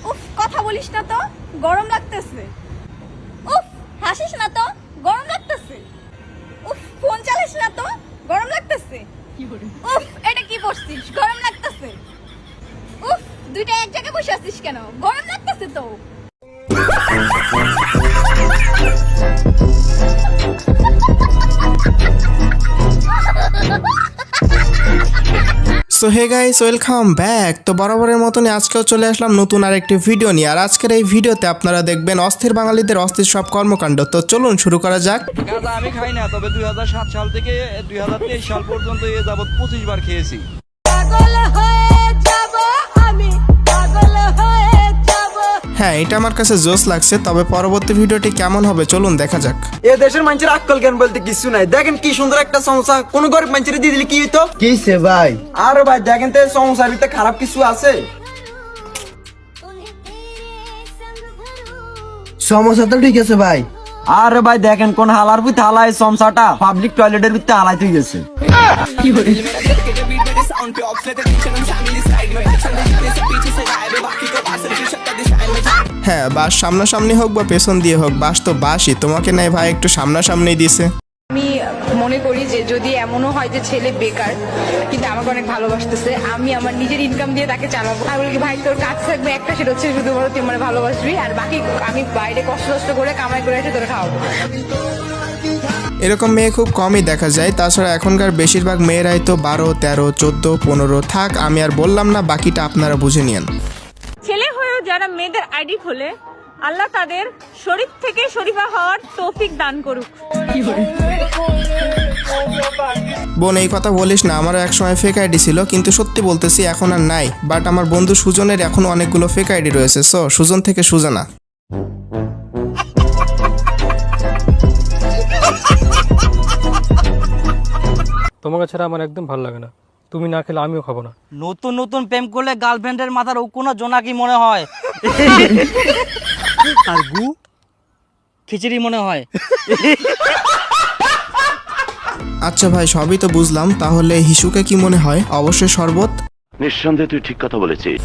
উফ, কথা বলিস না তো, গরম লাগতেছে। উফ, হাসিস না তো, গরম লাগতেছে। উফ, ফোন চালিস না তো, গরম লাগতেছে। উফ, এটা কি পড়ছিস, গরম লাগতেছে। উফ, দুইটা এক জায়গায় বসে আছিস কেন, গরম লাগতেছে তো। So hey guys, welcome back. তো বরাবরের মতনই আজকেও চলে আসলাম নতুন আরেকটি ভিডিও নিয়ে। আর আজকের এই ভিডিওতে আপনারা দেখবেন অস্থির বাঙালিদের অস্থির সব কর্মকাণ্ড। তো চলুন শুরু করা যাক। গাঁজা আমি খাই না, তবে 2007 সাল থেকে 2023 সাল পর্যন্ত এ যাবৎ 25 বার খেয়েছি। হ্যাঁ, এটা আমার কাছে জোস লাগছে, তবে পরবর্তী ভিডিওটি কেমন হবে চলুন দেখা যাক। এ দেশের মানুষের আক্কল জ্ঞান বলতে কিছু নাই। দেখেন কি সুন্দর একটা সমস্যা, কোন গরিব মানুষের দিয়ে দিলে কি হইতো? কিসে ভাই? আরে ভাই দেখেন তো সমস্যার ভিতরে খারাপ কিছু আছে? সমস্যা তো ঠিক আছে ভাই। আরে ভাই দেখেন কোন হালার ভিতরে হালায় সমস্যাটা পাবলিক টয়লেটের ভিতরে হালাই তুই গেছে। হ্যাঁ, বাস সামনাসামনি হোক বা পেছন দিয়ে হোক, বাস তো বাসই। তোমাকে নাই ভাই একটু সামনাসামনি দিছে। আমি মনে করি যে যদি এমনও হয় যে ছেলে বেকার কিন্তু আমাকে অনেক ভালোবাসতেছে, আমি আমার নিজের ইনকাম দিয়ে তাকে চালাবো। আমি বলি ভাই তোর কাজ থাকবে একটা, সেটা হচ্ছে শুধুমাত্র তুই মানে ভালোবাসবি, আর বাকি আমি বাইরে কষ্ট করে কামাই করে এসে তোর খাওয়াবো। এরকম মেয়ে খুব কমই দেখা যায়। তাছাড়া এখনকার বেশিরভাগ মেয়েরাই তো 12, 13, 14, 15 থাক, আমি আর বললাম না, বাকিটা আপনারা বুঝে নিয়েন। ছেলে হয়েও যারা মেয়েদের আইডি খোলে, আল্লাহ তাদের শরীফ থেকে শরীফা হওয়ার তৌফিক দান করুক। বোন, এই কথা বলিস না, আমারও একসময় ফেক আইডি ছিল, কিন্তু সত্যি বলতেছি এখন আর নাই। বাট আমার বন্ধু সুজনের এখন অনেকগুলো ফেক আইডি রয়েছে। সো সুজন থেকে সুজানা। তোমাকে ছাড়া আমার একদম ভালো লাগে না, তুমি না খেলে আমিও খাবো না। নতুন নতুন প্রেম করলে গার্লফ্রেন্ডের মাথার কোনো জোনাকি মনে হয়, আর গু খিচুড়ি মনে হয়। আচ্ছা ভাই, সবই তো বুঝলাম, তাহলে হিসুকে কি মনে হয়? অবশ্যই শরবত। নিঃসন্দেহে তুই ঠিক কথা বলেছিস।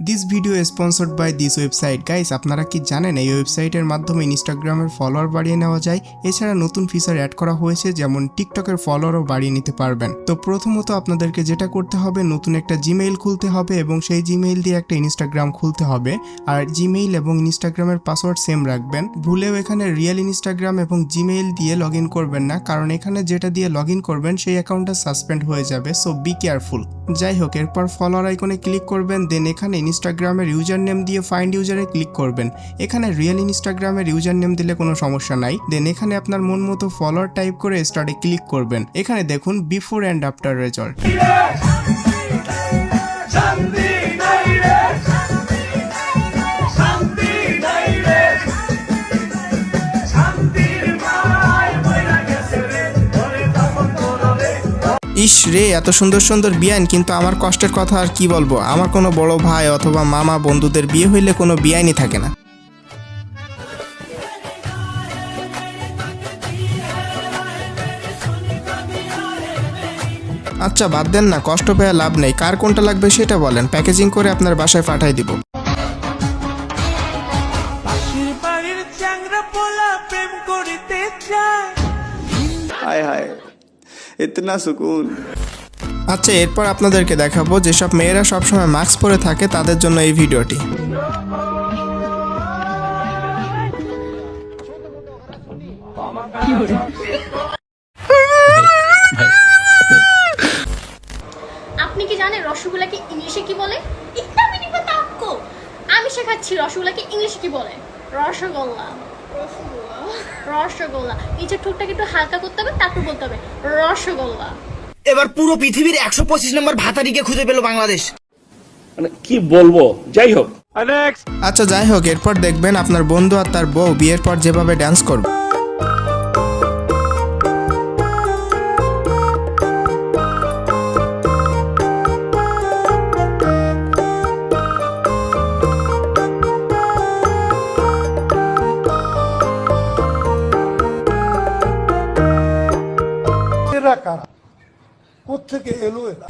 This video sponsored by this website. Guys, আপনারা কি জানেন এই ওয়েবসাইটের মাধ্যমে ইনস্টাগ্রামের ফলোয়ার বাড়িয়ে নেওয়া যায়? এছাড়া নতুন ফিচার অ্যাড করা হয়েছে, যেমন টিকটকের ফলোয়ারও বাড়িয়ে নিতে পারবেন। তো প্রথমত আপনাদেরকে যেটা করতে হবে, নতুন একটা জিমেইল খুলতে হবে এবং সেই জিমেইল দিয়ে একটা ইনস্টাগ্রাম খুলতে হবে। আর জিমেইল এবং ইনস্টাগ্রামের পাসওয়ার্ড সেম রাখবেন। ভুলেও এখানে রিয়েল ইনস্টাগ্রাম এবং জিমেইল দিয়ে লগ ইন করবেন না, কারণ এখানে যেটা দিয়ে লগ ইন করবেন সেই অ্যাকাউন্টটা সাসপেন্ড হয়ে যাবে। So be careful. যাই হোক, এরপর ফলোয়ার আইকনে ক্লিক করবেন। দেন এখানে ইনস্টাগ্রামের ইউজার নেম দিয়ে ফাইন্ড ইউজারে ক্লিক করবেন। এখানে রিয়েল ইনস্টাগ্রামের ইউজার নেম দিলে কোনো সমস্যা নাই। দেন এখানে আপনার মন মতো ফলোয়ার টাইপ করে স্টার্টে ক্লিক করবেন। এখানে দেখুন বিফোর অ্যান্ড আফটার রেজাল্ট। ইস রে, এত সুন্দর সুন্দর বিয়াইন, কিন্তু আমার কষ্টের কথা আর কি বলবো। আমার কোনো বড় ভাই অথবা মামা বন্ধুদের বিয়ে হইলে কোনো বিয়াইনই থাকে না। আচ্ছা বাদ দেন না, কষ্ট পেয়ে লাভ নেই। কার কোনটা লাগবে সেটা বলেন, প্যাকেজিং করে আপনার বাসায় পাঠাই দিব। হায় হায়, ইতনা সুকুন। আচ্ছা, এরপর আপনাদেরকে দেখাবো যেসব মেয়েরা সবসময় মাস্ক পরে থাকে তাদের জন্য এই ভিডিওটি। আপনি কি জানেন রসগোল্লাকে ইংলিশে কি বলে? ইতনা মিনি পাতা আপকো। আমি শেখাচ্ছি রসগোল্লাকে ইংলিশে কি বলে। রসগোল্লা, রসগোল্লা, রসগোল্লা। নিচের ঠোঁটটাকে একটু হালকা করতে হবে, তারপর বলতে হবে রসগোল্লা। এবার পুরো পৃথিবীর 125 নম্বর ভাতারিকে খুঁজে পেল বাংলাদেশ। মানে কি বলবো, যাই হোক। আচ্ছা যাই হোক, এরপর দেখবেন আপনার বন্ধু আর তার বউ বিয়ের পর যেভাবে ডান্স করবে। এরা কারা, কোত্থেকে এলো এরা?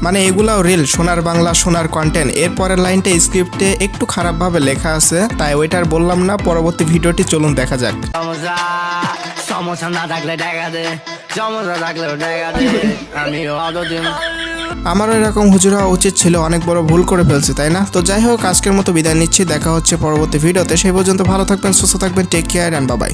মানে এগুলাও রিল, সোনার বাংলা, সোনার কন্টেন্ট। এর পরের লাইনটা স্ক্রিপ্টে একটু খারাপভাবে লেখা আছে, তাই ওইটার বললাম না। পরবর্তী ভিডিওটি চলুন দেখা যাক। আমারও এরকম হুজুর হওয়া উচিত ছিল, অনেক বড় ভুল করে ফেলছি, তাই না? তো যাই হোক, আজকের মতো বিদায় নিচ্ছি, দেখা হচ্ছে পরবর্তী ভিডিওতে। সেই পর্যন্ত ভালো থাকবেন, সুস্থ থাকবেন, take care and bye by.